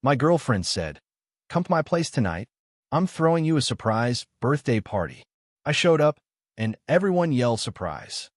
My girlfriend said, "Come to my place tonight. I'm throwing you a surprise birthday party." I showed up, and everyone yelled surprise.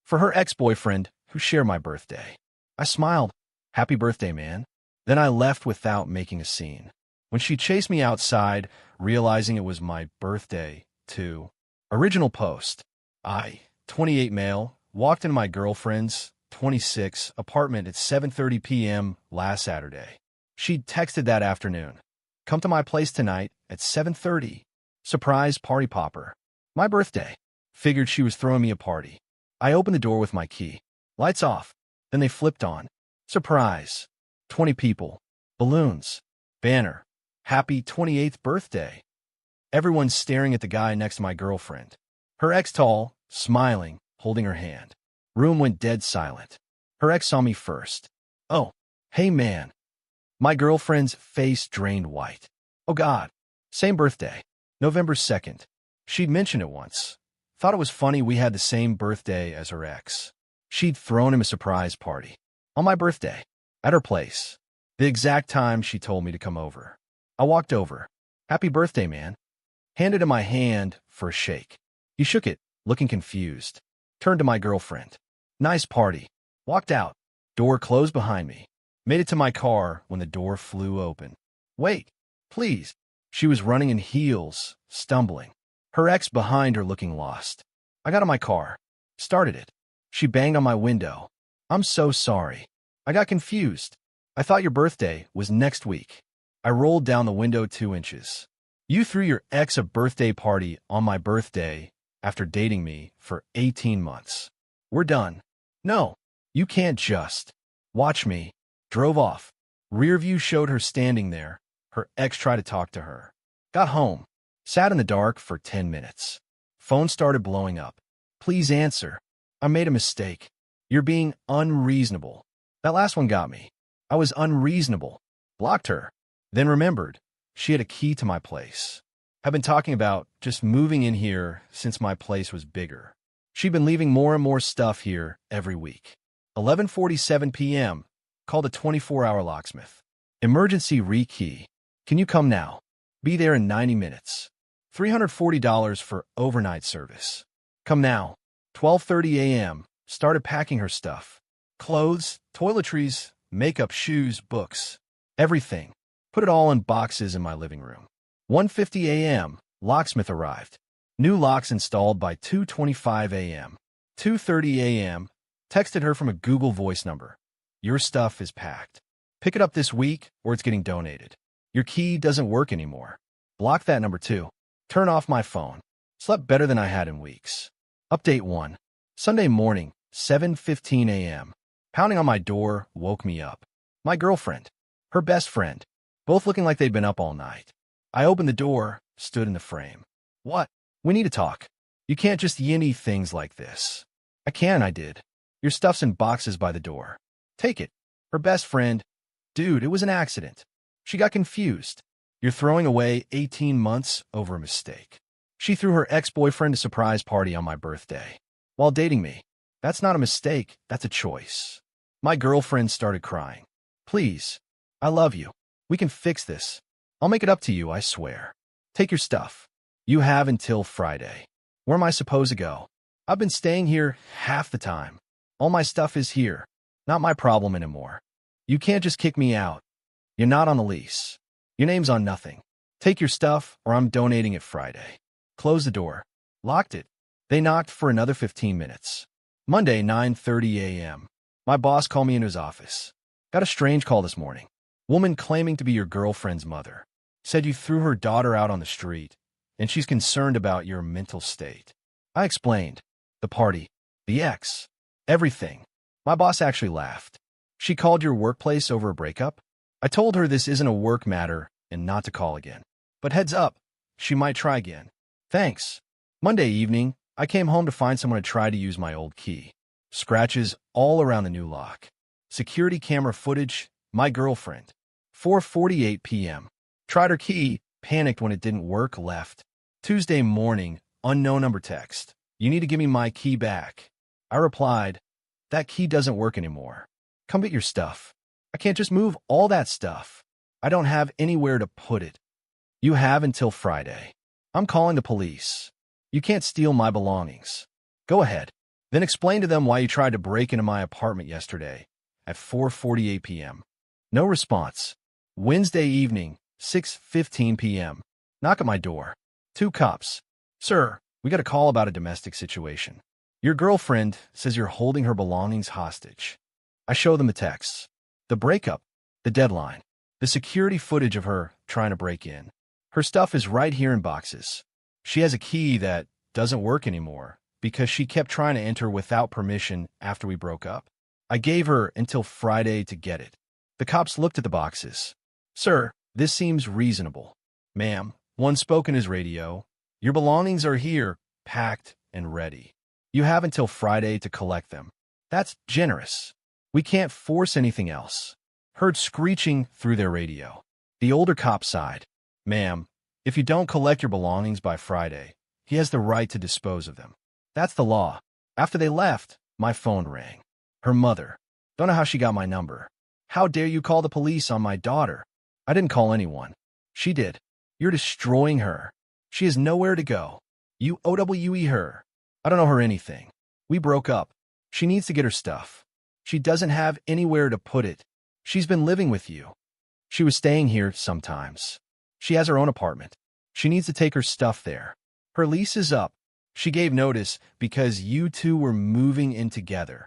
For her ex-boyfriend, who shared my birthday. I smiled, "Happy birthday, man." Then I left without making a scene. When she chased me outside, realizing it was my birthday, too. Original post. I, 28 male, walked into my girlfriend's, 26, apartment at 7:30 p.m. last Saturday. She'd texted that afternoon. "Come to my place tonight at 7:30. Surprise party popper." My birthday. Figured she was throwing me a party. I opened the door with my key. Lights off. Then they flipped on. Surprise. 20 people. Balloons. Banner. "Happy 28th birthday." Everyone's staring at the guy next to my girlfriend. Her ex tall, smiling, holding her hand. Room went dead silent. Her ex saw me first. "Oh, hey man." My girlfriend's face drained white. "Oh God. Same birthday. November 2nd. She'd mentioned it once. Thought it was funny we had the same birthday as her ex. She'd thrown him a surprise party. On my birthday. At her place. The exact time she told me to come over. I walked over. "Happy birthday, man." Handed him my hand for a shake. He shook it, looking confused. Turned to my girlfriend. "Nice party." Walked out. Door closed behind me. Made it to my car when the door flew open. "Wait, please." She was running in heels, stumbling. Her ex behind her looking lost. I got in my car. Started it. She banged on my window. "I'm so sorry. I got confused. I thought your birthday was next week." I rolled down the window 2 inches. "You threw your ex a birthday party on my birthday after dating me for 18 months. We're done." "No, you can't just." "Watch me." Drove off. Rear view showed her standing there. Her ex tried to talk to her. Got home. Sat in the dark for 10 minutes. Phone started blowing up. "Please answer. I made a mistake. You're being unreasonable." That last one got me. I was unreasonable. Blocked her. Then remembered. She had a key to my place. I've been talking about just moving in here since my place was bigger. She'd been leaving more and more stuff here every week. 11:47 p.m. Called a 24-hour locksmith. "Emergency rekey. Can you come now? Be there in 90 minutes. $340 for overnight service. Come now." 12:30 a.m. Started packing her stuff. Clothes, toiletries, makeup, shoes, books. Everything. Put it all in boxes in my living room. 1:50 a.m. Locksmith arrived. New locks installed by 2:25 a.m. 2:30 a.m. Texted her from a Google Voice number. "Your stuff is packed. Pick it up this week or it's getting donated. Your key doesn't work anymore." Block that number too. Turn off my phone. Slept better than I had in weeks. Update 1. Sunday morning, 7:15 a.m. Pounding on my door woke me up. My girlfriend. Her best friend. Both looking like they'd been up all night. I opened the door, stood in the frame. "What? We need to talk. You can't just yinny things like this." "I can," I did. "Your stuff's in boxes by the door. Take it." Her best friend. "Dude, it was an accident." She got confused. "You're throwing away 18 months over a mistake." She threw her ex-boyfriend a surprise party on my birthday. While dating me. That's not a mistake, that's a choice. My girlfriend started crying. "Please. I love you. We can fix this. I'll make it up to you, I swear. Take your stuff. You have until Friday." Where am I supposed to go? I've been staying here half the time. All my stuff is here. Not my problem anymore. You can't just kick me out. You're not on the lease. Your name's on nothing. Take your stuff or I'm donating it Friday. Close the door. Locked it. They knocked for another 15 minutes. Monday, 9:30 a.m. My boss called me into his office. "Got a strange call this morning. Woman claiming to be your girlfriend's mother. Said you threw her daughter out on the street, and she's concerned about your mental state." I explained. The party. The ex. Everything. My boss actually laughed. "She called your workplace over a breakup?" I told her this isn't a work matter and not to call again. But heads up, she might try again. Thanks. Monday evening, I came home to find someone had tried to use my old key. Scratches all around the new lock. Security camera footage, my girlfriend. 4:48 p.m. Tried her key, panicked when it didn't work, left. Tuesday morning, unknown number text. "You need to give me my key back." I replied, "That key doesn't work anymore. Come get your stuff. I can't just move all that stuff." I don't have anywhere to put it. You have until Friday. I'm calling the police. You can't steal my belongings. Go ahead. Then explain to them why you tried to break into my apartment yesterday at 4:48 p.m. No response. Wednesday evening, 6:15 p.m. Knock at my door. 2 cops. Sir, we got a call about a domestic situation. Your girlfriend says you're holding her belongings hostage. I show them the texts, the breakup, the deadline, the security footage of her trying to break in. Her stuff is right here in boxes. She has a key that doesn't work anymore because she kept trying to enter without permission after we broke up. I gave her until Friday to get it. The cops looked at the boxes. Sir, this seems reasonable. Ma'am, one spoke in his radio. Your belongings are here, packed and ready. You have until Friday to collect them. That's generous. We can't force anything else. Heard screeching through their radio. The older cop sighed. Ma'am, if you don't collect your belongings by Friday, he has the right to dispose of them. That's the law. After they left, my phone rang. Her mother. Don't know how she got my number. How dare you call the police on my daughter? I didn't call anyone. She did. You're destroying her. She has nowhere to go. You OWE her. I don't know her anything. We broke up. She needs to get her stuff. She doesn't have anywhere to put it. She's been living with you. She was staying here sometimes. She has her own apartment. She needs to take her stuff there. Her lease is up. She gave notice because you two were moving in together.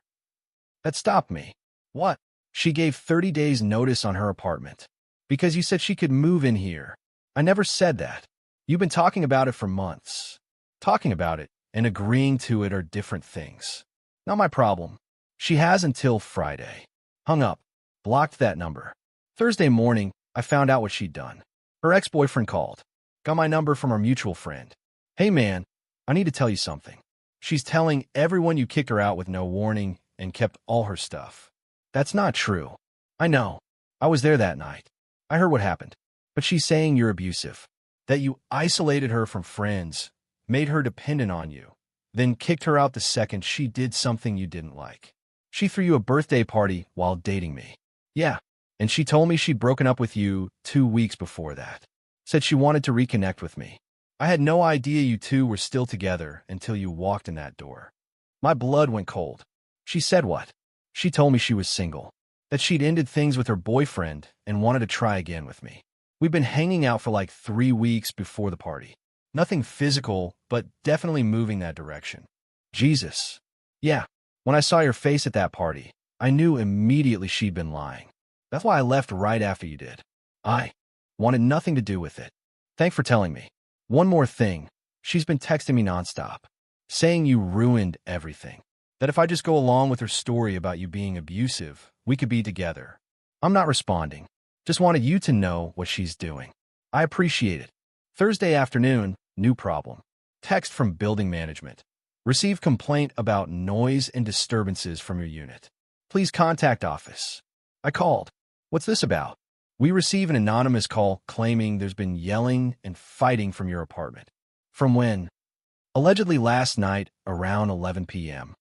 That stopped me. What? She gave 30 days notice on her apartment. Because you said she could move in here. I never said that. You've been talking about it for months. Talking about it and agreeing to it are different things. Not my problem. She has until Friday. Hung up. Blocked that number. Thursday morning, I found out what she'd done. Her ex-boyfriend called. Got my number from our mutual friend. Hey man, I need to tell you something. She's telling everyone you kicked her out with no warning and kept all her stuff. That's not true. I know. I was there that night. I heard what happened. But she's saying you're abusive. That you isolated her from friends, made her dependent on you, then kicked her out the second she did something you didn't like. She threw you a birthday party while dating me. Yeah, and she told me she'd broken up with you 2 weeks before that. Said she wanted to reconnect with me. I had no idea you two were still together until you walked in that door. My blood went cold. She said what? She told me she was single, that she'd ended things with her boyfriend and wanted to try again with me. We've been hanging out for like 3 weeks before the party. Nothing physical, but definitely moving that direction. Jesus. Yeah, when I saw your face at that party, I knew immediately she'd been lying. That's why I left right after you did. I wanted nothing to do with it. Thanks for telling me. One more thing. She's been texting me nonstop, saying you ruined everything. That if I just go along with her story about you being abusive, we could be together. I'm not responding. Just wanted you to know what she's doing. I appreciate it. Thursday afternoon, new problem. Text from building management. Receive complaint about noise and disturbances from your unit. Please contact office. I called. What's this about? We receive an anonymous call claiming there's been yelling and fighting from your apartment. From when? Allegedly last night around 11 p.m.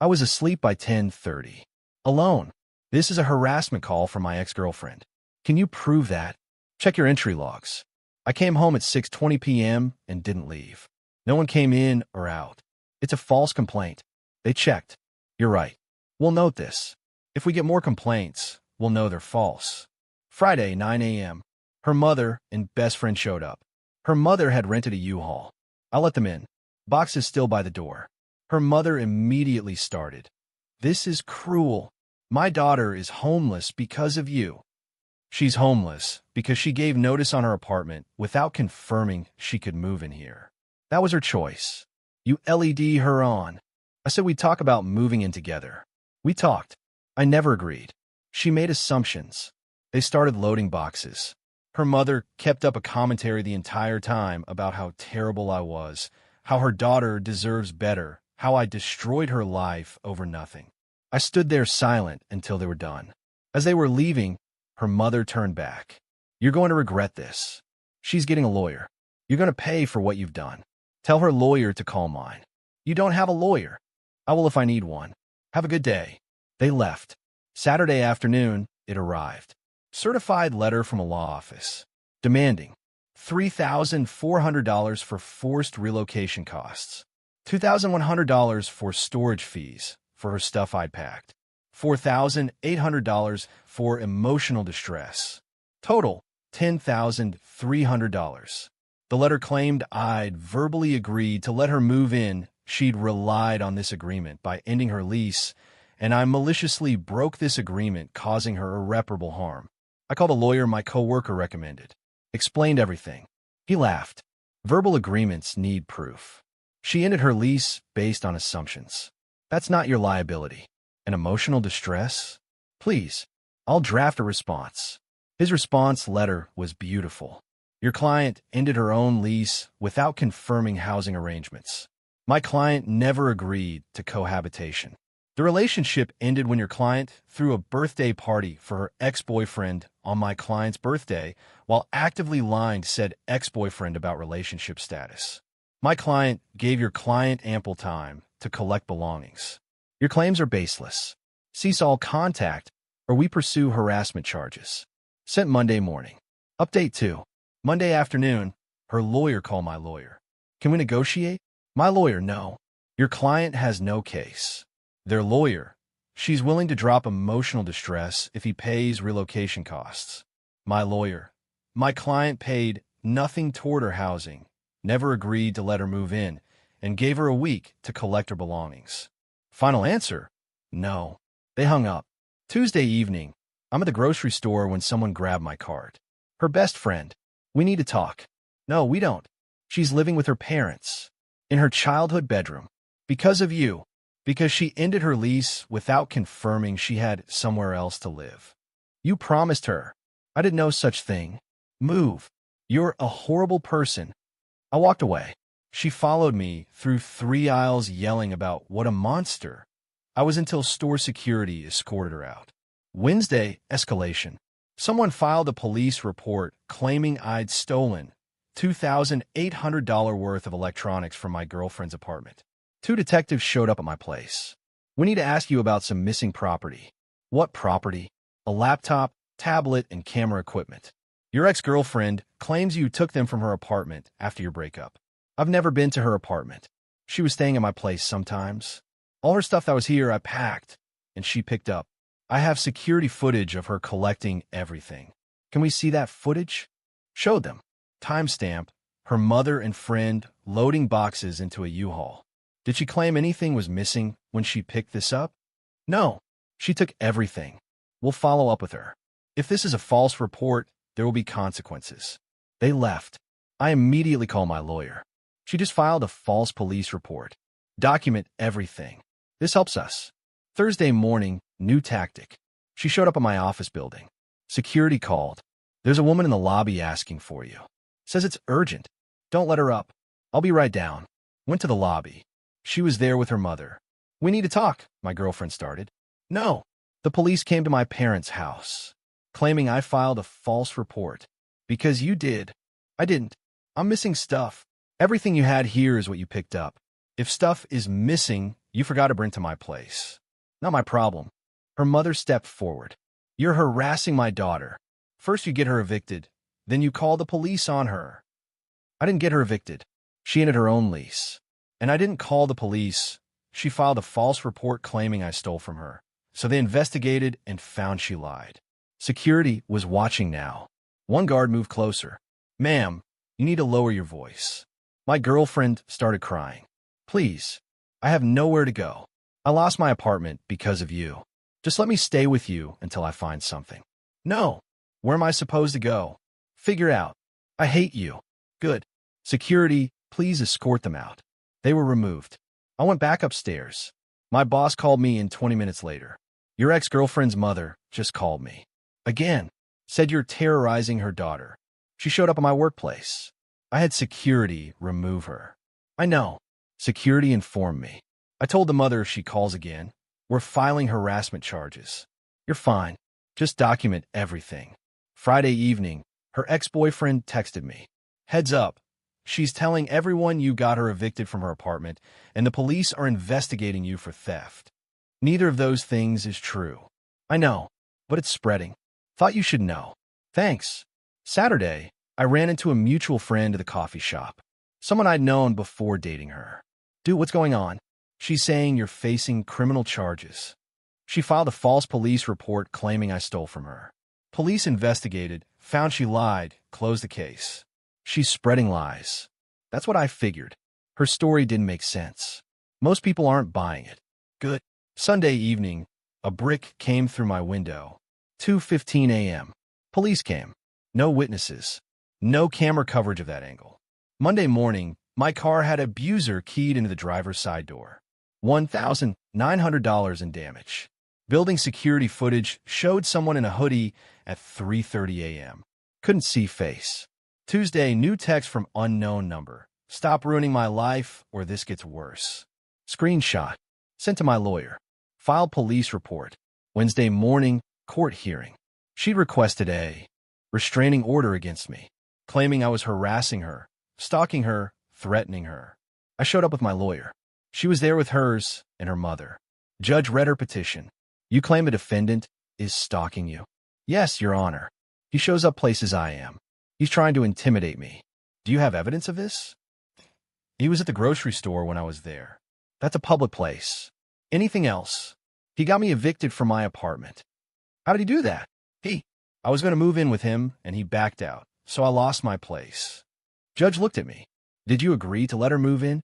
I was asleep by 10:30. Alone. This is a harassment call from my ex-girlfriend. Can you prove that? Check your entry logs. I came home at 6:20 p.m. and didn't leave. No one came in or out. It's a false complaint. They checked. You're right. We'll note this. If we get more complaints, we'll know they're false. Friday, 9 a.m. Her mother and best friend showed up. Her mother had rented a U-Haul. I let them in. Box is still by the door. Her mother immediately started. This is cruel. My daughter is homeless because of you. She's homeless because she gave notice on her apartment without confirming she could move in here. That was her choice. You LED her on. I said we'd talk about moving in together. We talked. I never agreed. She made assumptions. They started loading boxes. Her mother kept up a commentary the entire time about how terrible I was, how her daughter deserves better, how I destroyed her life over nothing. I stood there silent until they were done. As they were leaving, her mother turned back. You're going to regret this. She's getting a lawyer. You're going to pay for what you've done. Tell her lawyer to call mine. You don't have a lawyer. I will if I need one. Have a good day. They left. Saturday afternoon, it arrived. Certified letter from a law office demanding $3,400 for forced relocation costs, $2,100 for storage fees for her stuff I'd packed, $4,800 for emotional distress. Total, $10,300. The letter claimed I'd verbally agreed to let her move in. She'd relied on this agreement by ending her lease, and I maliciously broke this agreement, causing her irreparable harm. I called a lawyer my coworker recommended. Explained everything. He laughed. Verbal agreements need proof. She ended her lease based on assumptions. That's not your liability. An emotional distress? Please, I'll draft a response. His response letter was beautiful. Your client ended her own lease without confirming housing arrangements. My client never agreed to cohabitation. The relationship ended when your client threw a birthday party for her ex-boyfriend on my client's birthday while actively lying to said ex-boyfriend about relationship status. My client gave your client ample time to collect belongings. Your claims are baseless. Cease all contact or we pursue harassment charges. Sent Monday morning. Update 2. Monday afternoon, her lawyer called my lawyer. Can we negotiate? My lawyer, no. Your client has no case. Their lawyer, she's willing to drop emotional distress if he pays relocation costs. My lawyer, my client paid nothing toward her housing, never agreed to let her move in, and gave her a week to collect her belongings. Final answer? No. They hung up. Tuesday evening, I'm at the grocery store when someone grabbed my card. Her best friend. We need to talk. No, we don't. She's living with her parents. In her childhood bedroom. Because of you. Because she ended her lease without confirming she had somewhere else to live. You promised her. I did no such thing. Move. You're a horrible person. I walked away. She followed me through 3 aisles yelling about what a monster. I was until store security escorted her out. Wednesday, escalation. Someone filed a police report claiming I'd stolen $2,800 worth of electronics from my girlfriend's apartment. 2 detectives showed up at my place. We need to ask you about some missing property. What property? A laptop, tablet, and camera equipment. Your ex-girlfriend claims you took them from her apartment after your breakup. I've never been to her apartment. She was staying at my place sometimes. All her stuff that was here I packed, and she picked up. I have security footage of her collecting everything. Can we see that footage? Showed them. Timestamp, her mother and friend loading boxes into a U-Haul. Did she claim anything was missing when she picked this up? No. She took everything. We'll follow up with her. If this is a false report, there will be consequences. They left. I immediately called my lawyer. She just filed a false police report. Document everything. This helps us. Thursday morning, new tactic. She showed up at my office building. Security called. There's a woman in the lobby asking for you. Says it's urgent. Don't let her up. I'll be right down. Went to the lobby. She was there with her mother. We need to talk, my girlfriend started. No. The police came to my parents' house, claiming I filed a false report. Because you did. I didn't. I'm missing stuff. Everything you had here is what you picked up. If stuff is missing, you forgot to bring to my place. Not my problem. Her mother stepped forward. You're harassing my daughter. First you get her evicted, then you call the police on her. I didn't get her evicted. She ended her own lease. And I didn't call the police. She filed a false report claiming I stole from her. So they investigated and found she lied. Security was watching now. One guard moved closer. Ma'am, you need to lower your voice. My girlfriend started crying. Please, I have nowhere to go. I lost my apartment because of you. Just let me stay with you until I find something. No. Where am I supposed to go? Figure out. I hate you. Good. Security, please escort them out. They were removed. I went back upstairs. My boss called me in 20 minutes later. Your ex-girlfriend's mother just called me. Again. Said you're terrorizing her daughter. She showed up at my workplace. I had security remove her. I know. Security informed me. I told the mother if she calls again, we're filing harassment charges. You're fine. Just document everything. Friday evening, her ex-boyfriend texted me. Heads up. She's telling everyone you got her evicted from her apartment, and the police are investigating you for theft. Neither of those things is true. I know, but it's spreading. Thought you should know. Thanks. Saturday, I ran into a mutual friend at the coffee shop. Someone I'd known before dating her. Dude, what's going on? She's saying you're facing criminal charges. She filed a false police report claiming I stole from her. Police investigated, found she lied, closed the case. She's spreading lies. That's what I figured. Her story didn't make sense. Most people aren't buying it. Good. Sunday evening, a brick came through my window. 2:15 a.m. Police came. No witnesses. No camera coverage of that angle. Monday morning, my car had an abuser keyed into the driver's side door. $1,900 in damage. Building security footage showed someone in a hoodie at 3:30 a.m. Couldn't see face. Tuesday, new text from unknown number. Stop ruining my life or this gets worse. Screenshot. Sent to my lawyer. Filed police report. Wednesday morning, court hearing. She'd requested a restraining order against me, claiming I was harassing her, stalking her, threatening her. I showed up with my lawyer. She was there with hers and her mother. Judge read her petition. You claim a defendant is stalking you? Yes, Your Honor. He shows up places I am. He's trying to intimidate me. Do you have evidence of this? He was at the grocery store when I was there. That's a public place. Anything else? He got me evicted from my apartment. How did he do that? I was going to move in with him, and he backed out, so I lost my place. Judge looked at me. Did you agree to let her move in?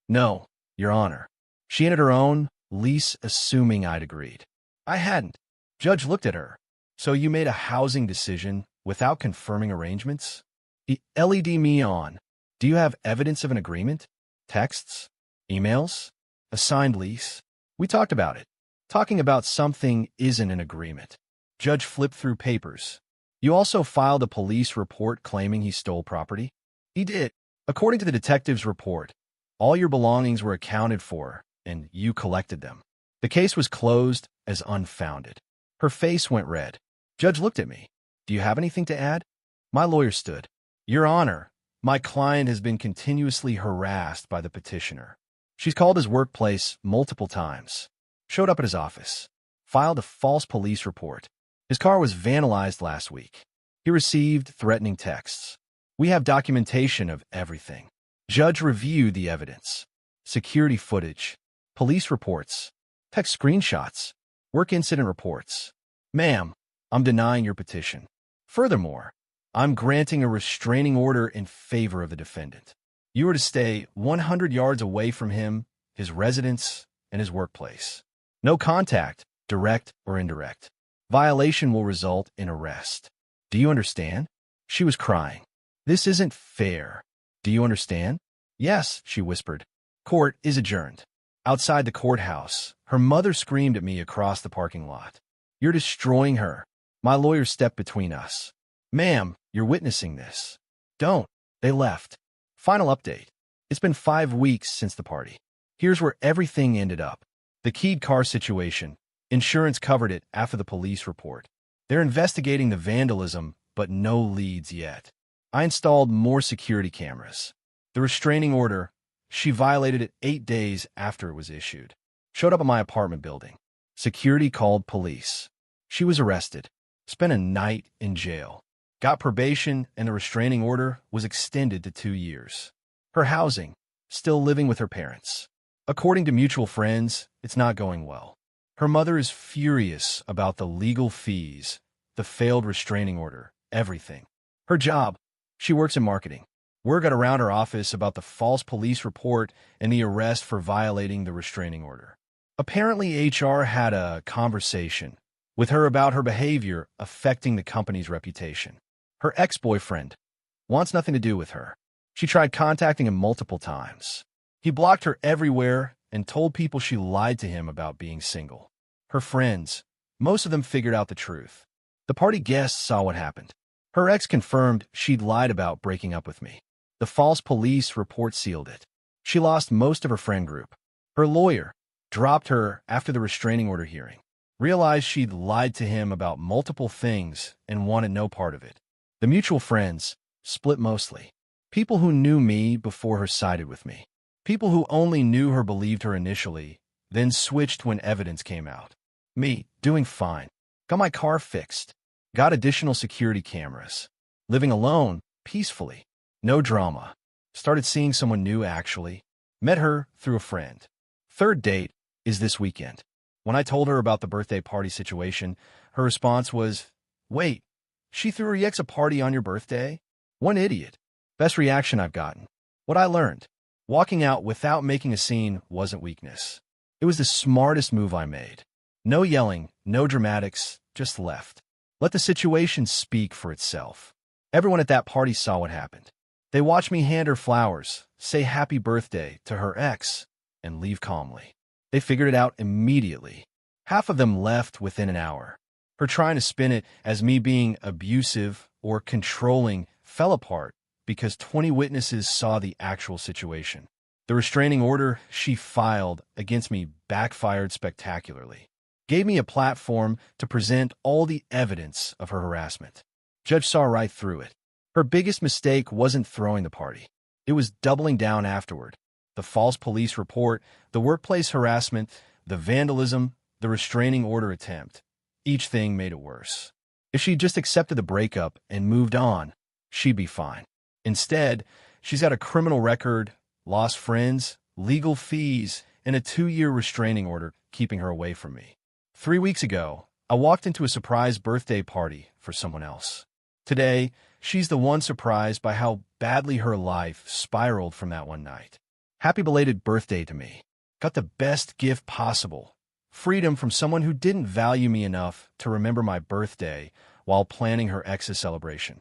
No, Your Honor. She entered her own lease assuming I'd agreed. I hadn't. Judge looked at her. So you made a housing decision without confirming arrangements? He led me on. Do you have evidence of an agreement? Texts? Emails? A signed lease? We talked about it. Talking about something isn't an agreement. Judge flipped through papers. You also filed a police report claiming he stole property? He did. According to the detective's report, all your belongings were accounted for, and you collected them. The case was closed as unfounded. Her face went red. Judge looked at me. Do you have anything to add? My lawyer stood. Your Honor, my client has been continuously harassed by the petitioner. She's called his workplace multiple times. Showed up at his office. Filed a false police report. His car was vandalized last week. He received threatening texts. We have documentation of everything. Judge reviewed the evidence. Security footage. Police reports. Text screenshots. Work incident reports. Ma'am, I'm denying your petition. Furthermore, I'm granting a restraining order in favor of the defendant. You are to stay 100 yards away from him, his residence, and his workplace. No contact, direct or indirect. Violation will result in arrest. Do you understand? She was crying. This isn't fair. Do you understand? Yes, she whispered. Court is adjourned. Outside the courthouse, her mother screamed at me across the parking lot. You're destroying her. My lawyer stepped between us. Ma'am, you're witnessing this. Don't. They left. Final update. It's been 5 weeks since the party. Here's where everything ended up. The keyed car situation. Insurance covered it after the police report. They're investigating the vandalism, but no leads yet. I installed more security cameras. The restraining order, she violated it 8 days after it was issued. Showed up at my apartment building. Security called police. She was arrested. Spent a night in jail. Got probation, and the restraining order was extended to 2 years. Her housing, still living with her parents. According to mutual friends, it's not going well. Her mother is furious about the legal fees, the failed restraining order, everything. Her job, she works in marketing. Word got around her office about the false police report and the arrest for violating the restraining order. Apparently, HR had a conversation with her about her behavior affecting the company's reputation. Her ex-boyfriend wants nothing to do with her. She tried contacting him multiple times. He blocked her everywhere and told people she lied to him about being single. Her friends, most of them figured out the truth. The party guests saw what happened. Her ex confirmed she'd lied about breaking up with me. The false police report sealed it. She lost most of her friend group. Her lawyer dropped her after the restraining order hearing. Realized she'd lied to him about multiple things and wanted no part of it. The mutual friends split mostly. People who knew me before her sided with me. People who only knew her believed her initially, then switched when evidence came out. Me, doing fine. Got my car fixed. Got additional security cameras. Living alone, peacefully. No drama. Started seeing someone new, actually. Met her through a friend. Third date is this weekend. When I told her about the birthday party situation, her response was, "Wait, she threw her ex a party on your birthday?" One idiot. Best reaction I've gotten. What I learned. Walking out without making a scene wasn't weakness. It was the smartest move I made. No yelling, no dramatics, just left. Let the situation speak for itself. Everyone at that party saw what happened. They watched me hand her flowers, say happy birthday to her ex, and leave calmly. They figured it out immediately. Half of them left within an hour. Her trying to spin it as me being abusive or controlling fell apart because 20 witnesses saw the actual situation. The restraining order she filed against me backfired spectacularly. Gave me a platform to present all the evidence of her harassment. Judge saw right through it. Her biggest mistake wasn't throwing the party. It was doubling down afterward. The false police report, the workplace harassment, the vandalism, the restraining order attempt. Each thing made it worse. If she just accepted the breakup and moved on, she'd be fine. Instead, she's got a criminal record, lost friends, legal fees, and a 2-year restraining order keeping her away from me. 3 weeks ago, I walked into a surprise birthday party for someone else. Today, she's the one surprised by how badly her life spiraled from that one night. Happy belated birthday to me. Got the best gift possible. Freedom from someone who didn't value me enough to remember my birthday while planning her ex's celebration.